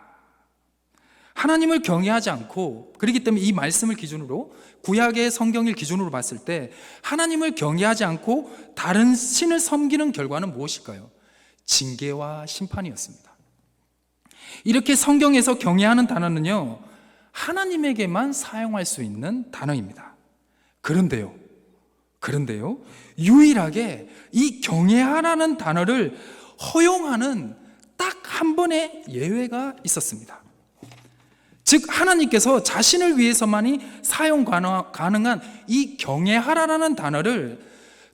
하나님을 경외하지 않고, 그렇기 때문에 이 말씀을 기준으로, 구약의 성경을 기준으로 봤을 때 하나님을 경외하지 않고 다른 신을 섬기는 결과는 무엇일까요? 징계와 심판이었습니다. 이렇게 성경에서 경외하는 단어는요, 하나님에게만 사용할 수 있는 단어입니다. 그런데요, 유일하게 이 경외하라는 단어를 허용하는 딱 한 번의 예외가 있었습니다. 즉, 하나님께서 자신을 위해서만이 사용 가능한 이 경외하라는 단어를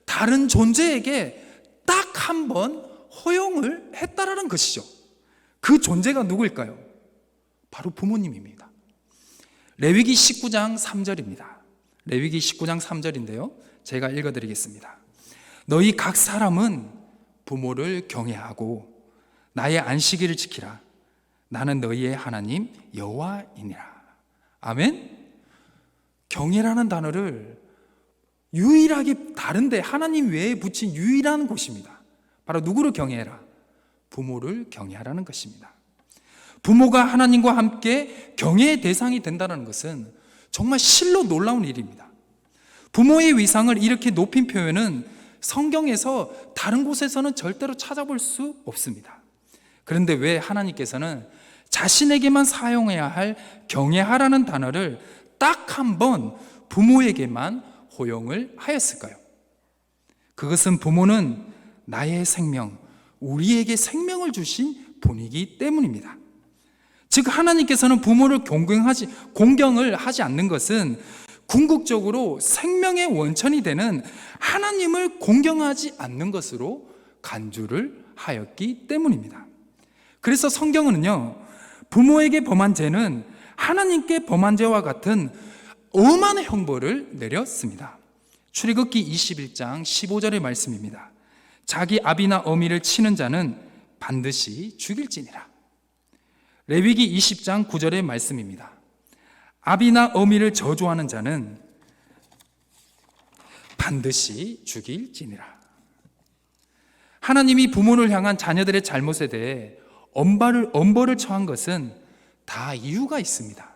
다른 존재에게 딱 한 번 허용을 했다라는 것이죠. 그 존재가 누구일까요? 바로 부모님입니다. 레위기 19장 3절입니다. 레위기 19장 3절인데요, 제가 읽어드리겠습니다. 너희 각 사람은 부모를 경외하고 나의 안식일을 지키라. 나는 너희의 하나님 여호와이니라. 아멘. 경외라는 단어를 유일하게 다른데 하나님 외에 붙인 유일한 곳입니다. 바로 누구를 경외해라? 부모를 경외하라는 것입니다. 부모가 하나님과 함께 경외의 대상이 된다는 것은 정말 실로 놀라운 일입니다. 부모의 위상을 이렇게 높인 표현은 성경에서 다른 곳에서는 절대로 찾아볼 수 없습니다. 그런데 왜 하나님께서는 자신에게만 사용해야 할 경외하라는 단어를 딱 한 번 부모에게만 허용을 하였을까요? 그것은 부모는 나의 생명, 우리에게 생명을 주신 분이기 때문입니다. 즉, 하나님께서는 부모를 공경을 하지 않는 것은 궁극적으로 생명의 원천이 되는 하나님을 공경하지 않는 것으로 간주를 하였기 때문입니다. 그래서 성경은요, 부모에게 범한 죄는 하나님께 범한 죄와 같은 엄한 형벌을 내렸습니다. 출애굽기 21장 15절의 말씀입니다. 자기 아비나 어미를 치는 자는 반드시 죽일지니라. 레위기 20장 9절의 말씀입니다. 아비나 어미를 저주하는 자는 반드시 죽일지니라. 하나님이 부모를 향한 자녀들의 잘못에 대해 엄벌을 처한 것은 다 이유가 있습니다.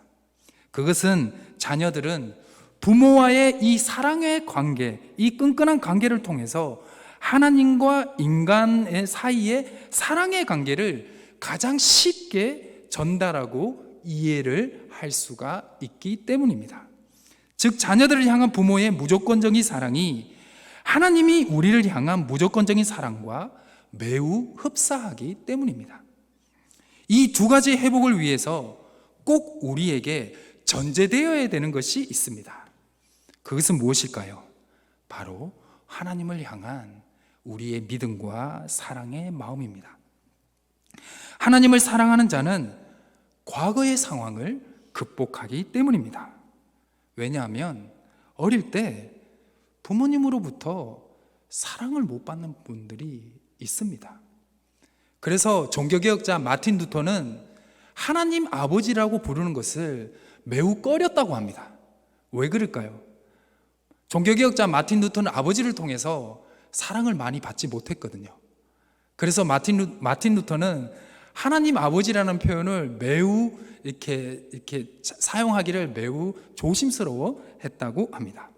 그것은 자녀들은 부모와의 이 사랑의 관계, 이 끈끈한 관계를 통해서 하나님과 인간의 사이의 사랑의 관계를 가장 쉽게 전달하고 이해를 할 수가 있기 때문입니다. 즉, 자녀들을 향한 부모의 무조건적인 사랑이 하나님이 우리를 향한 무조건적인 사랑과 매우 흡사하기 때문입니다. 이 두 가지 회복을 위해서 꼭 우리에게 전제되어야 되는 것이 있습니다. 그것은 무엇일까요? 바로 하나님을 향한 우리의 믿음과 사랑의 마음입니다. 하나님을 사랑하는 자는 과거의 상황을 극복하기 때문입니다. 왜냐하면 어릴 때 부모님으로부터 사랑을 못 받는 분들이 있습니다. 그래서 종교개혁자 마틴 루터는 하나님 아버지라고 부르는 것을 매우 꺼렸다고 합니다. 왜 그럴까요? 종교개혁자 마틴 루터는 아버지를 통해서 사랑을 많이 받지 못했거든요. 그래서 마틴 루터는 하나님 아버지라는 표현을 매우 이렇게 사용하기를 매우 조심스러워 했다고 합니다.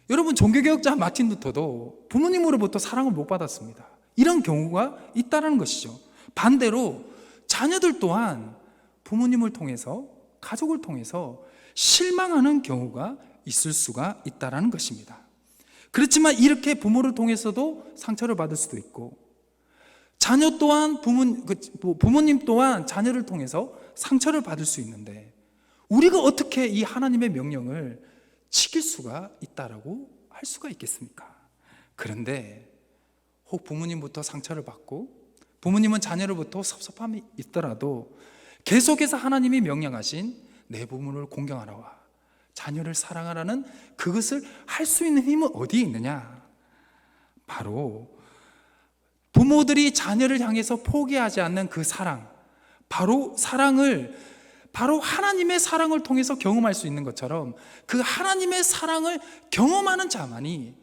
여러분, 종교개혁자 마틴 루터도 부모님으로부터 사랑을 못 받았습니다. 이런 경우가 있다는 것이죠. 반대로 자녀들 또한 부모님을 통해서, 가족을 통해서 실망하는 경우가 있을 수가 있다는 것입니다. 그렇지만 이렇게 부모를 통해서도 상처를 받을 수도 있고, 자녀 또한 부모님 또한 자녀를 통해서 상처를 받을 수 있는데, 우리가 어떻게 이 하나님의 명령을 지킬 수가 있다라고 할 수가 있겠습니까? 그런데 혹 부모님부터 상처를 받고 부모님은 자녀로부터 섭섭함이 있더라도 계속해서 하나님이 명령하신 내 부모를 공경하라와 자녀를 사랑하라는 그것을 할 수 있는 힘은 어디에 있느냐? 바로 부모들이 자녀를 향해서 포기하지 않는 그 사랑, 바로 하나님의 사랑을 통해서 경험할 수 있는 것처럼 그 하나님의 사랑을 경험하는 자만이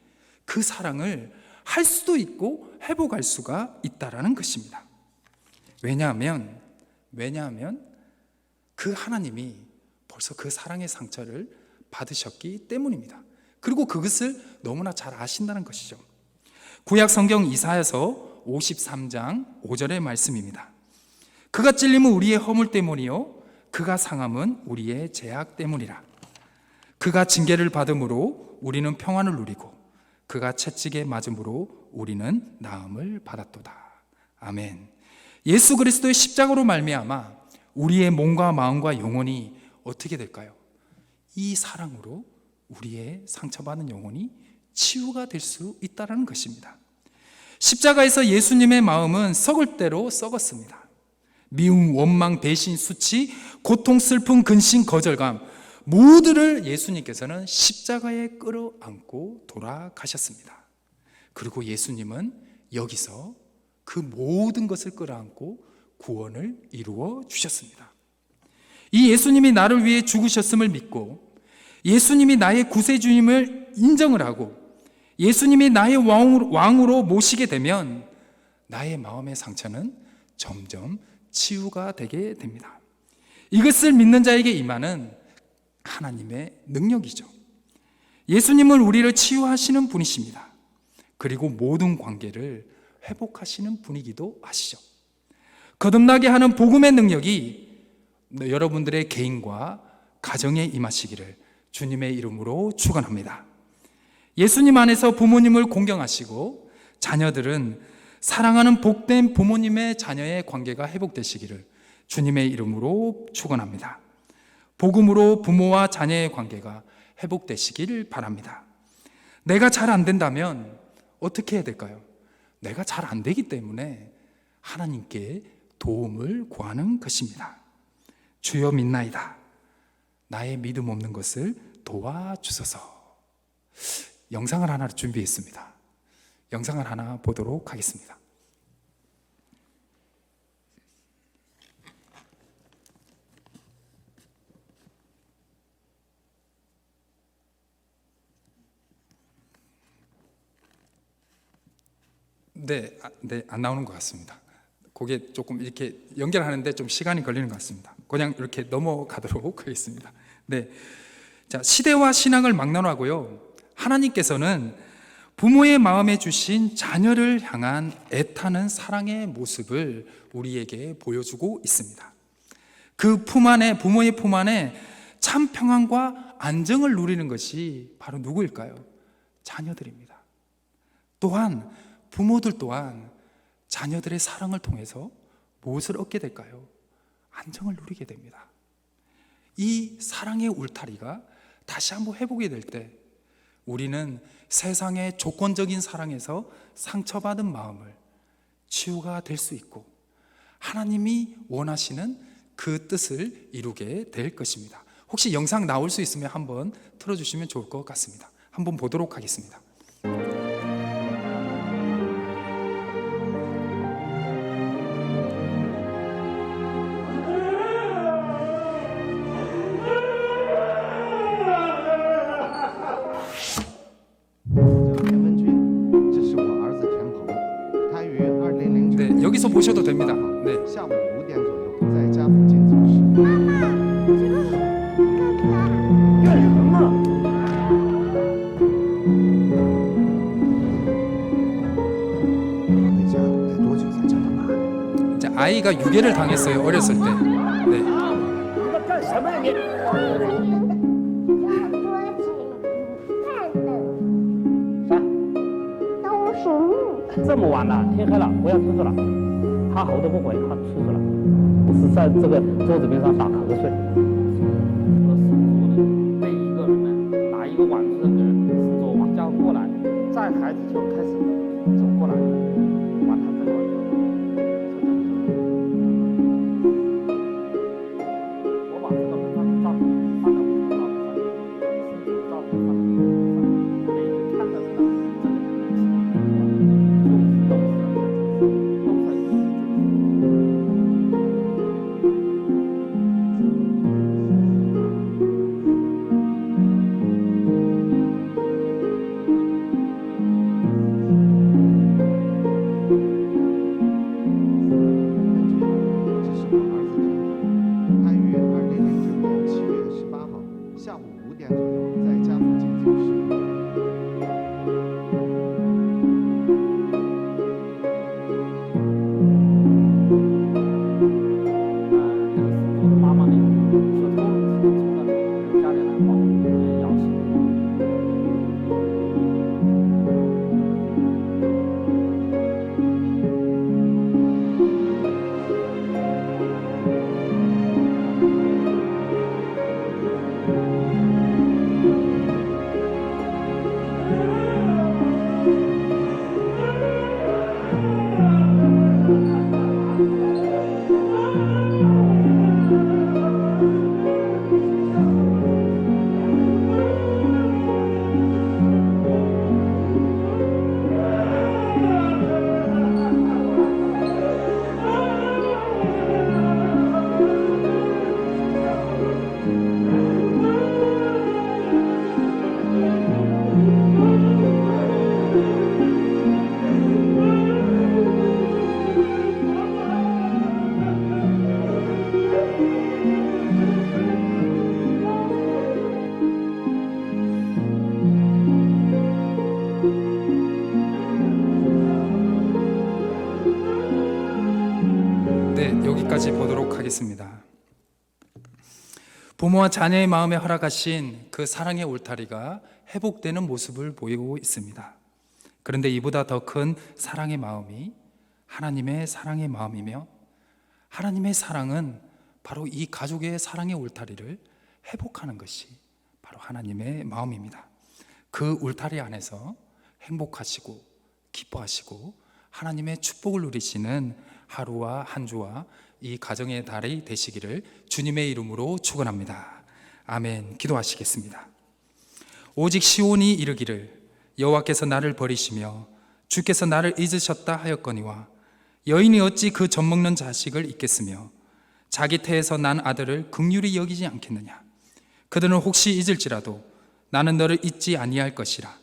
그 사랑을 할 수도 있고 회복할 수가 있다라는 것입니다. 왜냐하면 그 하나님이 벌써 그 사랑의 상처를 받으셨기 때문입니다. 그리고 그것을 너무나 잘 아신다는 것이죠. 구약 성경 이사야서 53장 5절의 말씀입니다. 그가 찔림은 우리의 허물 때문이요 그가 상함은 우리의 죄악 때문이라. 그가 징계를 받음으로 우리는 평안을 누리고 그가 채찍에 맞음으로 우리는 나음을 받았도다. 아멘. 예수 그리스도의 십자가로 말미암아 우리의 몸과 마음과 영혼이 어떻게 될까요? 이 사랑으로 우리의 상처받은 영혼이 치유가 될 수 있다는 것입니다. 십자가에서 예수님의 마음은 썩을 대로 썩었습니다. 미움, 원망, 배신, 수치, 고통, 슬픔, 근심, 거절감 모두를 예수님께서는 십자가에 끌어안고 돌아가셨습니다. 그리고 예수님은 여기서 그 모든 것을 끌어안고 구원을 이루어 주셨습니다. 이 예수님이 나를 위해 죽으셨음을 믿고 예수님이 나의 구세주님을 인정을 하고 예수님이 나의 왕으로 모시게 되면 나의 마음의 상처는 점점 치유가 되게 됩니다. 이것을 믿는 자에게 임하는 하나님의 능력이죠. 예수님은 우리를 치유하시는 분이십니다. 그리고 모든 관계를 회복하시는 분이기도 하시죠. 거듭나게 하는 복음의 능력이 여러분들의 개인과 가정에 임하시기를 주님의 이름으로 축원합니다. 예수님 안에서 부모님을 공경하시고 자녀들은 사랑하는 복된 부모님의 자녀의 관계가 회복되시기를 주님의 이름으로 축원합니다. 복음으로 부모와 자녀의 관계가 회복되시길 바랍니다. 내가 잘 안 된다면 어떻게 해야 될까요? 내가 잘 안 되기 때문에 하나님께 도움을 구하는 것입니다. 주여 믿나이다. 나의 믿음 없는 것을 도와주소서. 영상을 하나 준비했습니다. 영상을 하나 보도록 하겠습니다. 네, 안 나오는 것 같습니다. 그게 조금 이렇게 연결하는데 좀 시간이 걸리는 것 같습니다. 그냥 이렇게 넘어가도록 하겠습니다. 네. 자, 시대와 신앙을 막론하고요. 하나님께서는 부모의 마음에 주신 자녀를 향한 애타는 사랑의 모습을 우리에게 보여주고 있습니다. 그 품 안에, 부모의 품 안에 참 평안과 안정을 누리는 것이 바로 누구일까요? 자녀들입니다. 또한 부모들 또한 자녀들의 사랑을 통해서 무엇을 얻게 될까요? 안정을 누리게 됩니다. 이 사랑의 울타리가 다시 한번 회복이 될 때 우리는 세상의 조건적인 사랑에서 상처받은 마음을 치유가 될 수 있고 하나님이 원하시는 그 뜻을 이루게 될 것입니다. 혹시 영상 나올 수 있으면 한번 틀어주시면 좋을 것 같습니다. 한번 보도록 하겠습니다. 田文军，这是我儿子田鹏，他于2009 네, 여기서 보셔도 됩니다. 네. 下午5点左右在家附近走失。干什么？回家待多久才叫他妈呢？ 이제 아이가 유괴를 당했어요. 어렸을 때. 네. 你在干什么呀你？这么晚了，天黑了，不要出去了。他猴都不回，他出去了，是在这个桌子边上打瞌睡。这个失足的被一个人呢拿一个碗子给失足往家过来，再孩子就开始走过来，往他这个碗子，我把这个门上的照片放到我的照片上，失足照片放到我的照片上，每看到这个。 这是我儿子田鹏，他于2009年7月18号下午5点左右在家附近走失。 여기까지 보도록 하겠습니다. 부모와 자녀의 마음에 허락하신 그 사랑의 울타리가 회복되는 모습을 보이고 있습니다. 그런데 이보다 더 큰 사랑의 마음이 하나님의 사랑의 마음이며 하나님의 사랑은 바로 이 가족의 사랑의 울타리를 회복하는 것이 바로 하나님의 마음입니다. 그 울타리 안에서 행복하시고 기뻐하시고 하나님의 축복을 누리시는 하루와 한 주와 이 가정의 달이 되시기를 주님의 이름으로 축원합니다. 아멘. 기도하시겠습니다. 오직 시온이 이르기를 여호와께서 나를 버리시며 주께서 나를 잊으셨다 하였거니와 여인이 어찌 그 젖먹는 자식을 잊겠으며 자기 태에서 난 아들을 긍휼히 여기지 않겠느냐. 그들은 혹시 잊을지라도 나는 너를 잊지 아니할 것이라.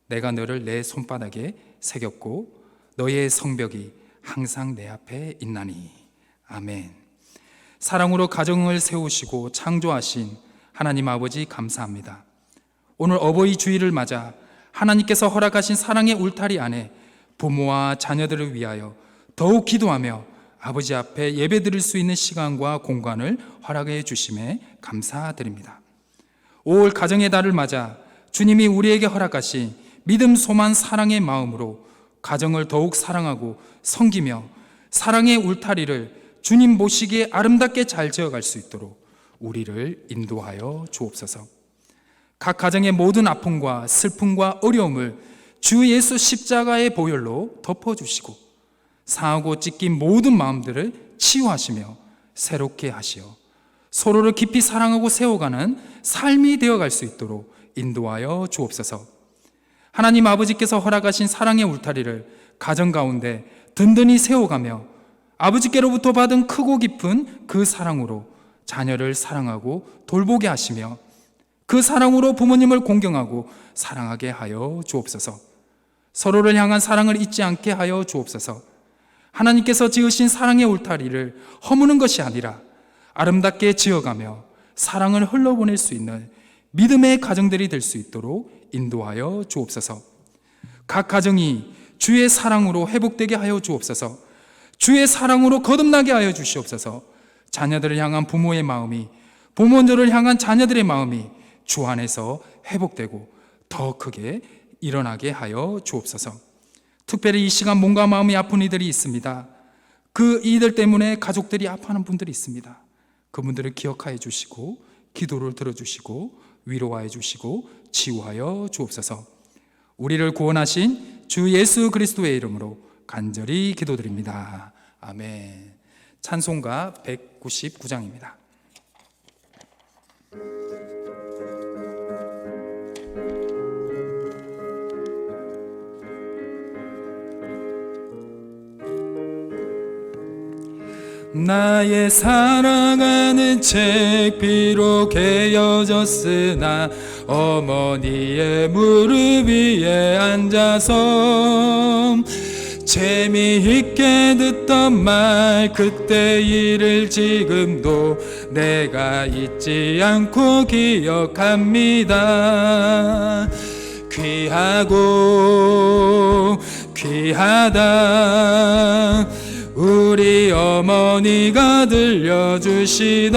내가 너를 내 손바닥에 새겼고 너의 성벽이 항상 내 앞에 있나니. 아멘. 사랑으로 가정을 세우시고 창조하신 하나님 아버지 감사합니다. 오늘 어버이 주일을 맞아 하나님께서 허락하신 사랑의 울타리 안에 부모와 자녀들을 위하여 더욱 기도하며 아버지 앞에 예배드릴 수 있는 시간과 공간을 허락해 주심에 감사드립니다. 5월 가정의 달을 맞아 주님이 우리에게 허락하신 믿음, 소망, 사랑의 마음으로 가정을 더욱 사랑하고 섬기며 사랑의 울타리를 주님 보시기에 아름답게 잘 지어갈 수 있도록 우리를 인도하여 주옵소서. 각 가정의 모든 아픔과 슬픔과 어려움을 주 예수 십자가의 보혈로 덮어주시고 상하고 찢긴 모든 마음들을 치유하시며 새롭게 하시어 서로를 깊이 사랑하고 세워가는 삶이 되어갈 수 있도록 인도하여 주옵소서. 하나님 아버지께서 허락하신 사랑의 울타리를 가정 가운데 든든히 세워가며 아버지께로부터 받은 크고 깊은 그 사랑으로 자녀를 사랑하고 돌보게 하시며 그 사랑으로 부모님을 공경하고 사랑하게 하여 주옵소서. 서로를 향한 사랑을 잊지 않게 하여 주옵소서. 하나님께서 지으신 사랑의 울타리를 허무는 것이 아니라 아름답게 지어가며 사랑을 흘러보낼 수 있는 믿음의 가정들이 될 수 있도록 인도하여 주옵소서. 각 가정이 주의 사랑으로 회복되게 하여 주옵소서. 주의 사랑으로 거듭나게 하여 주시옵소서. 자녀들을 향한 부모의 마음이, 부모들을 향한 자녀들의 마음이 주 안에서 회복되고 더 크게 일어나게 하여 주옵소서. 특별히 이 시간 몸과 마음이 아픈 이들이 있습니다. 그 이들 때문에 가족들이 아파하는 분들이 있습니다. 그분들을 기억하여 주시고 기도를 들어주시고 위로하여 주시고 치유하여 주옵소서. 우리를 구원하신 주 예수 그리스도의 이름으로 간절히 기도드립니다. 아멘. 찬송가 199장입니다. 나의 사랑하는 책 비록 헤어졌으나 어머니의 무릎 위에 앉아서 재미있게 듣던 말 그때 일을 지금도 내가 잊지 않고 기억합니다. 귀하고 귀하다 우리 어머니가 들려주시던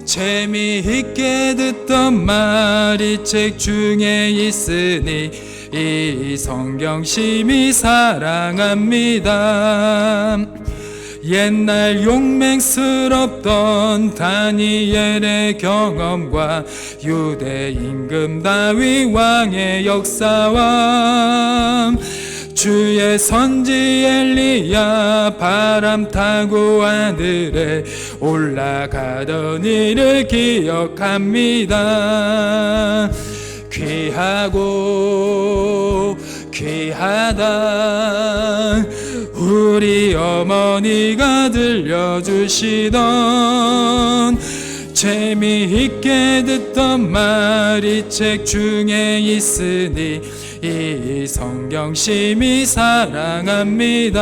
재미있게 듣던 말이 책 중에 있으니 이 성경 심히 사랑합니다. 옛날 용맹스럽던 다니엘의 경험과 유대 임금 다윗 왕의 역사와 주의 선지 엘리야 바람 타고 하늘에 올라가던 일을 기억합니다. 귀하고 귀하다 우리 어머니가 들려주시던 재미있게 듣던 말이 책 중에 있으니 이 성경 심히 사랑합니다.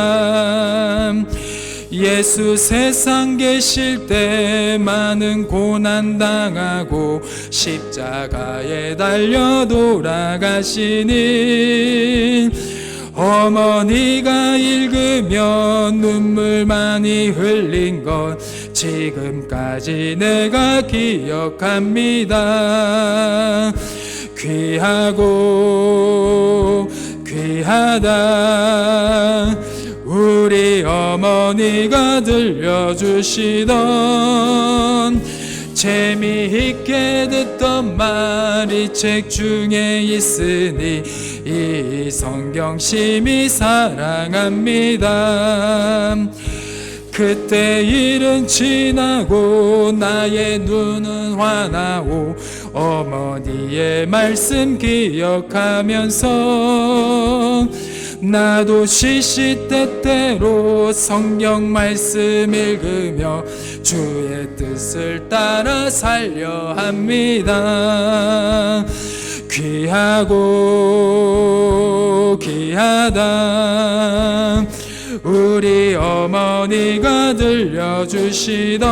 예수 세상 계실 때 많은 고난 당하고 십자가에 달려 돌아가시니 어머니가 읽으며 눈물 많이 흘린 것 지금까지 내가 기억합니다. 귀하고 귀하다 우리 어머니가 들려주시던 재미있게 듣던 말이 책 중에 있으니 이 성경 심히 사랑합니다. 그때 일은 지나고 나의 눈은 환하오 어머니의 말씀 기억하면서 나도 시시때때로 성경 말씀 읽으며 주의 뜻을 따라 살려 합니다. 귀하고 귀하다 우리 어머니가 들려주시던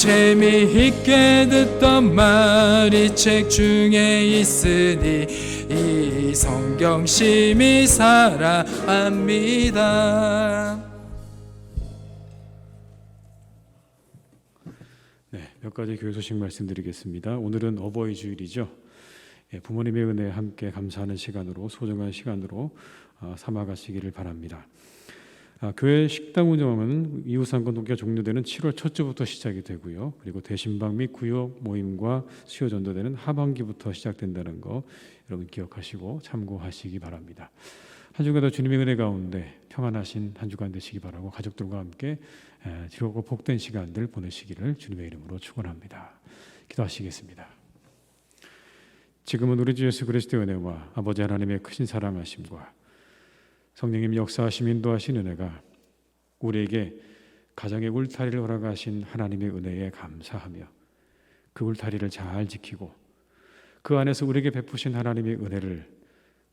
재미있게 듣던 말이 책 중에 있으니 이 성경 심히 사랑합니다. 네, 몇 가지 교회 소식 말씀드리겠습니다. 오늘은 어버이 주일이죠. 부모님의 은혜에 함께 감사하는 시간으로, 소중한 시간으로 삼아가시기를 바랍니다. 교회 식당 운영은 이웃상권 동기가 종료되는 7월 첫 주부터 시작이 되고요. 그리고 대신방 및 구역 모임과 수요 전도되는 하반기부터 시작된다는 거 여러분 기억하시고 참고하시기 바랍니다. 한 주간도 주님의 은혜 가운데 평안하신 한 주간 되시기 바라고 가족들과 함께 즐겁고 복된 시간들 보내시기를 주님의 이름으로 축원합니다. 기도하시겠습니다. 지금은 우리 주 예수 그리스도의 은혜와 아버지 하나님의 크신 사랑하심과 성령님 역사하심 인도하신 은혜가 우리에게 가정의 울타리를 허락하신 하나님의 은혜에 감사하며 그 울타리를 잘 지키고 그 안에서 우리에게 베푸신 하나님의 은혜를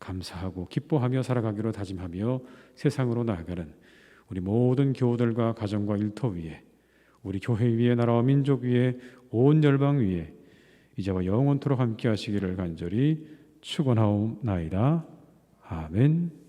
감사하고 기뻐하며 살아가기로 다짐하며 세상으로 나아가는 우리 모든 교우들과 가정과 일터 위에, 우리 교회 위에, 나라와 민족 위에, 온 열방 위에 이제와 영원토록 함께 하시기를 간절히 축원하옵나이다. 아멘.